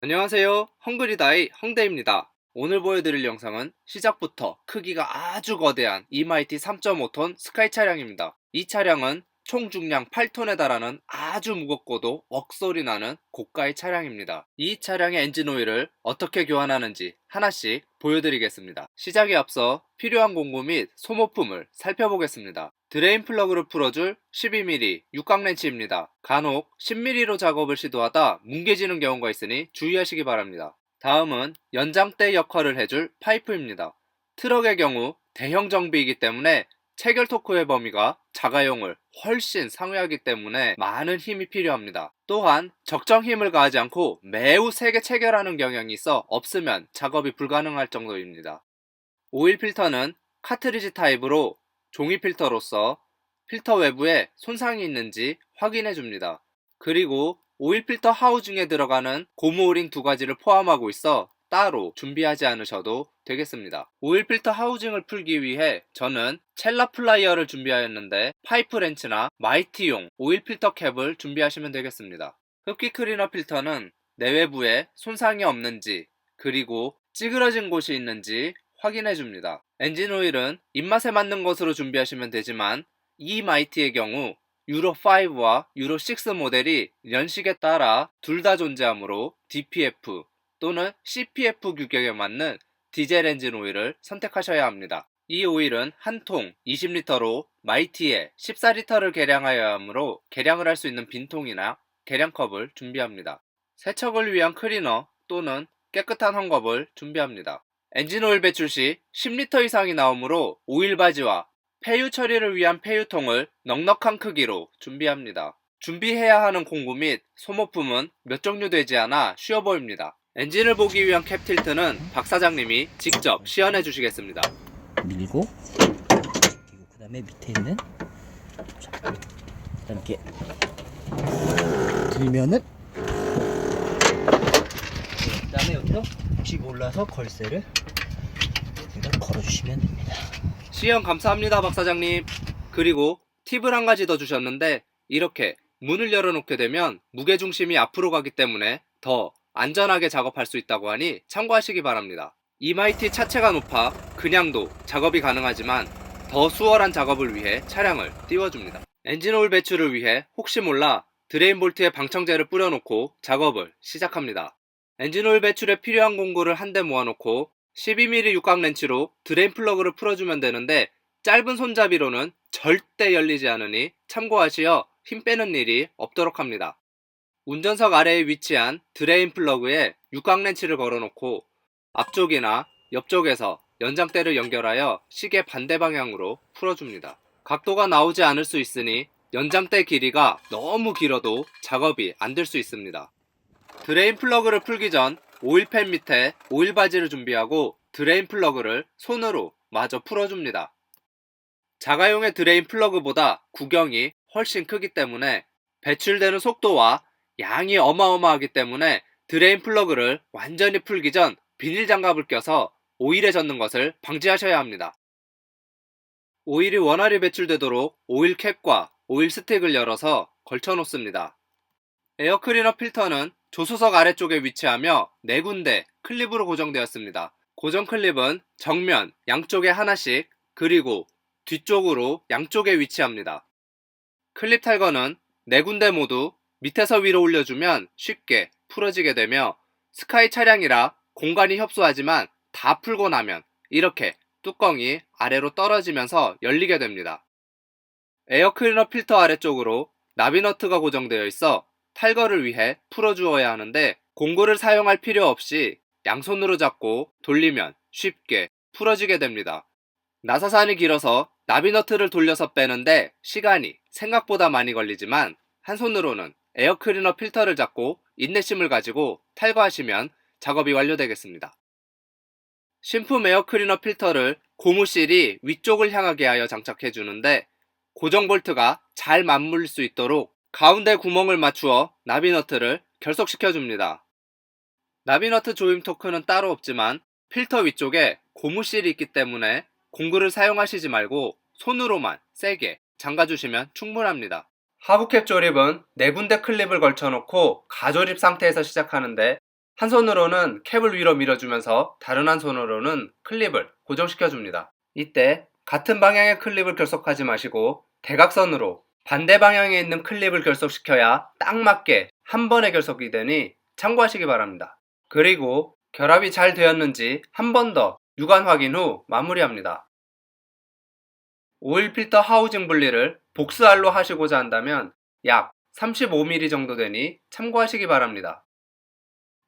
안녕하세요. 헝그리다이 헝데입니다. 오늘 보여드릴 영상은 시작부터 크기가 아주 거대한 이마이티 3.5톤 스카이 차량입니다. 이 차량은 총 중량 8톤에 달하는 아주 무겁고도 억소리 나는 고가의 차량입니다. 이 차량의 엔진 오일을 어떻게 교환하는지 하나씩 보여드리겠습니다. 시작에 앞서 필요한 공구 및 소모품을 살펴보겠습니다. 드레인 플러그를 풀어줄 12mm 육각 렌치입니다. 간혹 10mm로 작업을 시도하다 뭉개지는 경우가 있으니 주의하시기 바랍니다. 다음은 연장대 역할을 해줄 파이프입니다. 트럭의 경우 대형 정비이기 때문에 체결 토크의 범위가 자가용을 훨씬 상회하기 때문에 많은 힘이 필요합니다. 또한 적정 힘을 가하지 않고 매우 세게 체결하는 경향이 있어 없으면 작업이 불가능할 정도입니다. 오일 필터는 카트리지 타입으로 종이 필터로서 필터 외부에 손상이 있는지 확인해 줍니다. 그리고 오일 필터 하우징에 들어가는 고무 오링 두 가지를 포함하고 있어 따로 준비하지 않으셔도 되겠습니다. 오일 필터 하우징을 풀기 위해 저는 첼라 플라이어를 준비하였는데 파이프 렌치나 마이티용 오일 필터 캡을 준비하시면 되겠습니다. 흡기 클리너 필터는 내외부에 손상이 없는지 그리고 찌그러진 곳이 있는지 확인해 줍니다. 엔진 오일은 입맛에 맞는 것으로 준비하시면 되지만 이 마이티의 경우 유로5와 유로6 모델이 연식에 따라 둘 다 존재하므로 DPF 또는 CPF 규격에 맞는 디젤 엔진 오일을 선택하셔야 합니다. 이 오일은 한 통 20리터로 마이티에 14리터를 계량하여야 하므로 계량을 할 수 있는 빈통이나 계량컵을 준비합니다. 세척을 위한 클리너 또는 깨끗한 헝겊을 준비합니다. 엔진오일 배출 시 10리터 이상이 나오므로 오일 바지와 폐유 처리를 위한 폐유통을 넉넉한 크기로 준비합니다. 준비해야 하는 공구 및 소모품은 몇 종류 되지 않아 쉬워 보입니다. 엔진을 보기 위한 캡 틸트는 박 사장님이 직접 시연해 주시겠습니다. 밀고 그리고 그 다음에 밑에 있는 자, 일단 이렇게 들면은 그 다음에 여기서 혹시 몰라서 걸쇠를 여기다 걸어주시면 됩니다. 시연 감사합니다, 박 사장님. 그리고 팁을 한 가지 더 주셨는데 이렇게 문을 열어놓게 되면 무게중심이 앞으로 가기 때문에 더 안전하게 작업할 수 있다고 하니 참고하시기 바랍니다. 이마이티 차체가 높아 그냥도 작업이 가능하지만 더 수월한 작업을 위해 차량을 띄워줍니다. 엔진오일 배출을 위해 혹시 몰라 드레인 볼트에 방청제를 뿌려놓고 작업을 시작합니다. 엔진오일 배출에 필요한 공구를 한데 모아놓고 12mm 육각 렌치로 드레인 플러그를 풀어주면 되는데 짧은 손잡이로는 절대 열리지 않으니 참고하시어 힘 빼는 일이 없도록 합니다. 운전석 아래에 위치한 드레인 플러그에 육각 렌치를 걸어놓고 앞쪽이나 옆쪽에서 연장대를 연결하여 시계 반대 방향으로 풀어줍니다. 각도가 나오지 않을 수 있으니 연장대 길이가 너무 길어도 작업이 안 될 수 있습니다. 드레인 플러그를 풀기 전 오일팬 밑에 오일 바지를 준비하고 드레인 플러그를 손으로 마저 풀어줍니다. 자가용의 드레인 플러그보다 구경이 훨씬 크기 때문에 배출되는 속도와 양이 어마어마하기 때문에 드레인 플러그를 완전히 풀기 전 비닐 장갑을 껴서 오일에 젖는 것을 방지하셔야 합니다. 오일이 원활히 배출되도록 오일 캡과 오일 스틱을 열어서 걸쳐 놓습니다. 에어클리너 필터는 조수석 아래쪽에 위치하며 4군데 클립으로 고정되었습니다. 고정 클립은 정면 양쪽에 하나씩 그리고 뒤쪽으로 양쪽에 위치합니다. 클립 탈거는 4군데 모두 밑에서 위로 올려주면 쉽게 풀어지게 되며 스카이 차량이라 공간이 협소하지만 다 풀고 나면 이렇게 뚜껑이 아래로 떨어지면서 열리게 됩니다. 에어클리너 필터 아래쪽으로 나비너트가 고정되어 있어 탈거를 위해 풀어주어야 하는데 공구를 사용할 필요 없이 양손으로 잡고 돌리면 쉽게 풀어지게 됩니다. 나사산이 길어서 나비너트를 돌려서 빼는데 시간이 생각보다 많이 걸리지만 한 손으로는 에어클리너 필터를 잡고 인내심을 가지고 탈거하시면 작업이 완료되겠습니다. 신품 에어클리너 필터를 고무실이 위쪽을 향하게 하여 장착해 주는데 고정 볼트가 잘 맞물 수 있도록 가운데 구멍을 맞추어 나비너트를 결속시켜 줍니다. 나비너트 조임 토크는 따로 없지만 필터 위쪽에 고무실이 있기 때문에 공구를 사용하시지 말고 손으로만 세게 잠가주시면 충분합니다. 하부캡 조립은 4군데 클립을 걸쳐놓고 가조립 상태에서 시작하는데 한 손으로는 캡을 위로 밀어주면서 다른 한 손으로는 클립을 고정시켜줍니다. 이때 같은 방향의 클립을 결속하지 마시고 대각선으로 반대 방향에 있는 클립을 결속시켜야 딱 맞게 한 번에 결속이 되니 참고하시기 바랍니다. 그리고 결합이 잘 되었는지 한 번 더 유관 확인 후 마무리합니다. 오일 필터 하우징 분리를 복스알로 하시고자 한다면 약 35mm 정도 되니 참고하시기 바랍니다.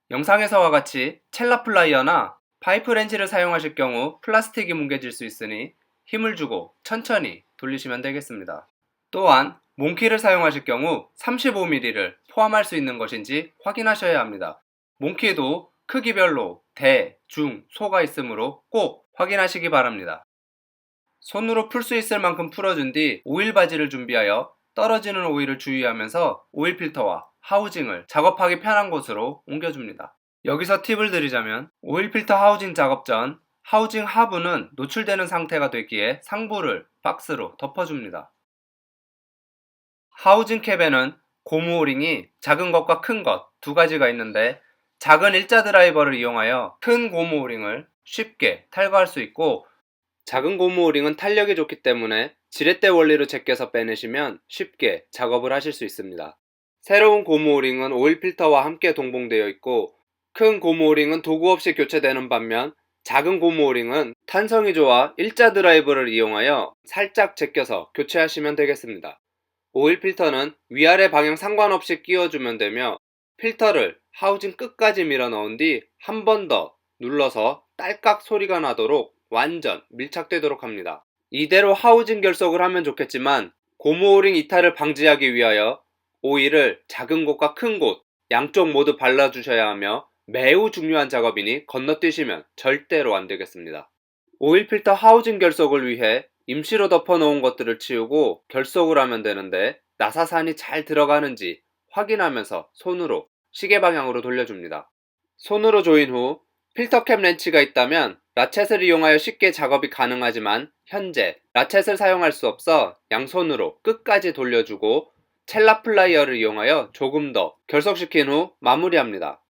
영상에서와 같이 첼라 플라이어나 파이프 렌치를 사용하실 경우 플라스틱이 뭉개질 수 있으니 힘을 주고 천천히 돌리시면 되겠습니다. 또한 몽키를 사용하실 경우 35mm를 포함할 수 있는 것인지 확인하셔야 합니다. 몽키도 크기별로 대, 중, 소가 있으므로 꼭 확인하시기 바랍니다. 손으로 풀 수 있을 만큼 풀어준 뒤 오일 바지를 준비하여 떨어지는 오일을 주의하면서 오일 필터와 하우징을 작업하기 편한 곳으로 옮겨줍니다. 여기서 팁을 드리자면 오일 필터 하우징 작업 전 하우징 하부는 노출되는 상태가 되기에 상부를 박스로 덮어줍니다. 하우징 캡에는 고무 오링이 작은 것과 큰 것 두 가지가 있는데 작은 일자 드라이버를 이용하여 큰 고무 오링을 쉽게 탈거할 수 있고 작은 고무 오링은 탄력이 좋기 때문에 지렛대 원리로 제껴서 빼내시면 쉽게 작업을 하실 수 있습니다. 새로운 고무 오링은 오일 필터와 함께 동봉되어 있고 큰 고무 오링은 도구 없이 교체되는 반면 작은 고무 오링은 탄성이 좋아 일자 드라이버를 이용하여 살짝 제껴서 교체하시면 되겠습니다. 오일 필터는 위아래 방향 상관없이 끼워주면 되며 필터를 하우징 끝까지 밀어 넣은 뒤 한 번 더 눌러서 딸깍 소리가 나도록 완전 밀착되도록 합니다. 이대로 하우징 결속을 하면 좋겠지만 고무 오링 이탈을 방지하기 위하여 오일을 작은 곳과 큰 곳 양쪽 모두 발라주셔야 하며 매우 중요한 작업이니 건너뛰시면 절대로 안 되겠습니다. 오일 필터 하우징 결속을 위해 임시로 덮어놓은 것들을 치우고 결속을 하면 되는데 나사산이 잘 들어가는지 확인하면서 손으로 시계 방향으로 돌려줍니다. 손으로 조인 후 필터캡 렌치가 있다면 라쳇을 이용하여 쉽게 작업이 가능하지만 현재 라쳇을 사용할 수 없어 양손으로 끝까지 돌려주고 첼라 플라이어를 이용하여 조금 더 결속시킨 후 마무리합니다.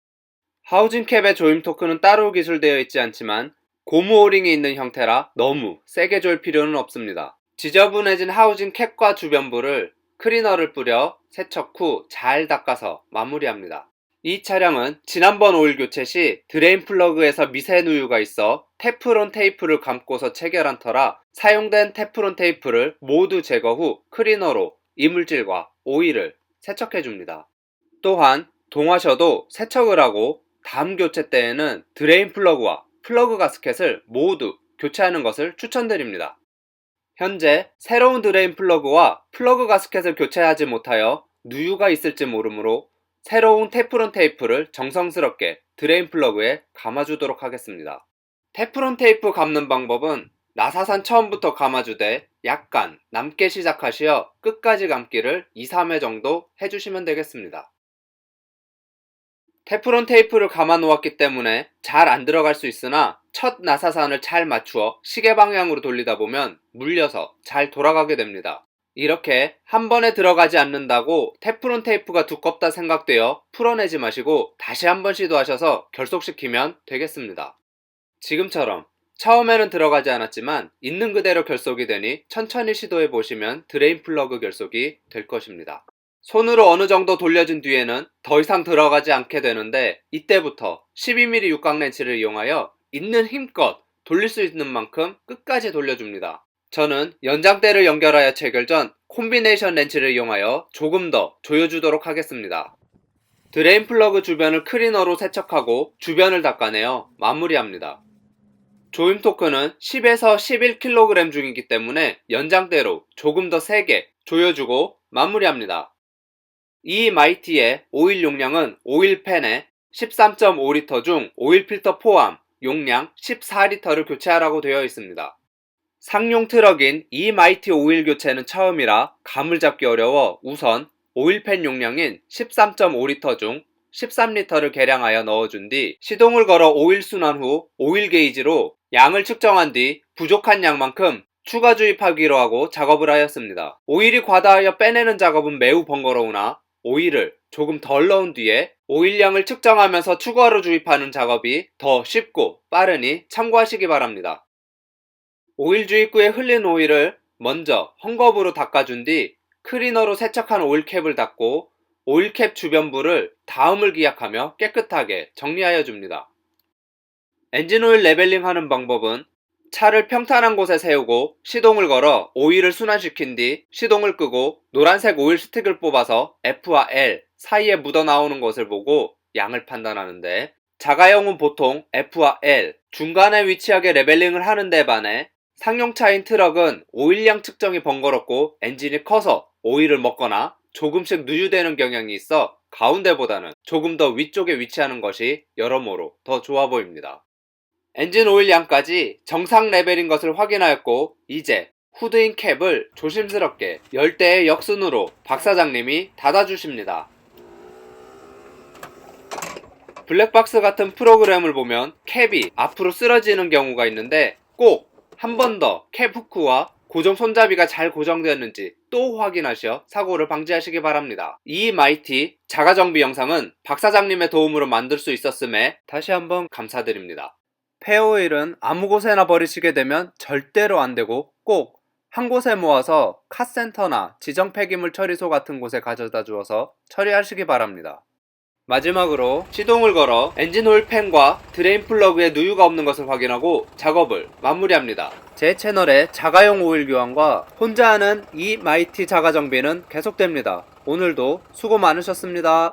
하우징 캡의 조임 토크는 따로 기술되어 있지 않지만 고무 오링이 있는 형태라 너무 세게 조일 필요는 없습니다. 지저분해진 하우징 캡과 주변부를 클리너를 뿌려 세척 후 잘 닦아서 마무리합니다. 이 차량은 지난번 오일 교체 시 드레인 플러그에서 미세 누유가 있어 테프론 테이프를 감고서 체결한 터라 사용된 테프론 테이프를 모두 제거 후 클리너로 이물질과 오일을 세척해줍니다. 또한 동하셔도 세척을 하고 다음 교체 때에는 드레인 플러그와 플러그 가스켓을 모두 교체하는 것을 추천드립니다. 현재 새로운 드레인 플러그와 플러그 가스켓을 교체하지 못하여 누유가 있을지 모르므로 새로운 테프론 테이프를 정성스럽게 드레인 플러그에 감아주도록 하겠습니다. 테프론 테이프 감는 방법은 나사산 처음부터 감아주되 약간 남게 시작하시어 끝까지 감기를 2-3회 정도 해주시면 되겠습니다. 테프론 테이프를 감아 놓았기 때문에 잘 안 들어갈 수 있으나 첫 나사산을 잘 맞추어 시계 방향으로 돌리다 보면 물려서 잘 돌아가게 됩니다. 이렇게 한 번에 들어가지 않는다고 테프론 테이프가 두껍다 생각되어 풀어내지 마시고 다시 한번 시도하셔서 결속시키면 되겠습니다. 지금처럼 처음에는 들어가지 않았지만 있는 그대로 결속이 되니 천천히 시도해 보시면 드레인 플러그 결속이 될 것입니다. 손으로 어느 정도 돌려준 뒤에는 더 이상 들어가지 않게 되는데 이때부터 12mm 육각 렌치를 이용하여 있는 힘껏 돌릴 수 있는 만큼 끝까지 돌려줍니다. 저는 연장대를 연결하여 체결 전 콤비네이션 렌치를 이용하여 조금 더 조여주도록 하겠습니다. 드레인 플러그 주변을 클리너로 세척하고 주변을 닦아내어 마무리합니다. 조임 토크는 10에서 11kg 중이기 때문에 연장대로 조금 더 세게 조여주고 마무리합니다. 이 마이티의 오일 용량은 오일팬에 13.5리터 중 오일 필터 포함 용량 14리터를 교체하라고 되어 있습니다. 상용 트럭인 이 마이티 오일 교체는 처음이라 감을 잡기 어려워 우선 오일팬 용량인 13.5리터 중 13리터를 계량하여 넣어준 뒤 시동을 걸어 오일 순환 후 오일 게이지로 양을 측정한 뒤 부족한 양만큼 추가 주입하기로 하고 작업을 하였습니다. 오일이 과다하여 빼내는 작업은 매우 번거로우나 오일을 조금 덜 넣은 뒤에 오일량을 측정하면서 추가로 주입하는 작업이 더 쉽고 빠르니 참고하시기 바랍니다. 오일 주입구에 흘린 오일을 먼저 헝겊으로 닦아준 뒤 클리너로 세척한 오일캡을 닦고 오일캡 주변부를 다음을 기약하며 깨끗하게 정리하여 줍니다. 엔진오일 레벨링 하는 방법은 차를 평탄한 곳에 세우고 시동을 걸어 오일을 순환시킨 뒤 시동을 끄고 노란색 오일 스틱을 뽑아서 F와 L 사이에 묻어나오는 것을 보고 양을 판단하는데, 자가용은 보통 F와 L 중간에 위치하게 레벨링을 하는 데 반해 상용차인 트럭은 오일량 측정이 번거롭고 엔진이 커서 오일을 먹거나 조금씩 누유되는 경향이 있어 가운데보다는 조금 더 위쪽에 위치하는 것이 여러모로 더 좋아 보입니다. 엔진 오일량까지 정상 레벨인 것을 확인하였고, 이제 후드인 캡을 조심스럽게 열대의 역순으로 박사장님이 닫아주십니다. 블랙박스 같은 프로그램을 보면 캡이 앞으로 쓰러지는 경우가 있는데, 꼭 한 번 더 캡 후크와 고정 손잡이가 잘 고정되었는지 또 확인하셔 사고를 방지하시기 바랍니다. 이 마이티 자가정비 영상은 박사장님의 도움으로 만들 수 있었음에 다시 한번 감사드립니다. 폐오일은 아무 곳에나 버리시게 되면 절대로 안되고 꼭 한 곳에 모아서 카센터나 지정 폐기물 처리소 같은 곳에 가져다 주어서 처리하시기 바랍니다. 마지막으로 시동을 걸어 엔진오일 팬과 드레인 플러그에 누유가 없는 것을 확인하고 작업을 마무리합니다. 제 채널의 자가용 오일 교환과 혼자 하는 이 마이티 자가정비는 계속됩니다. 오늘도 수고 많으셨습니다.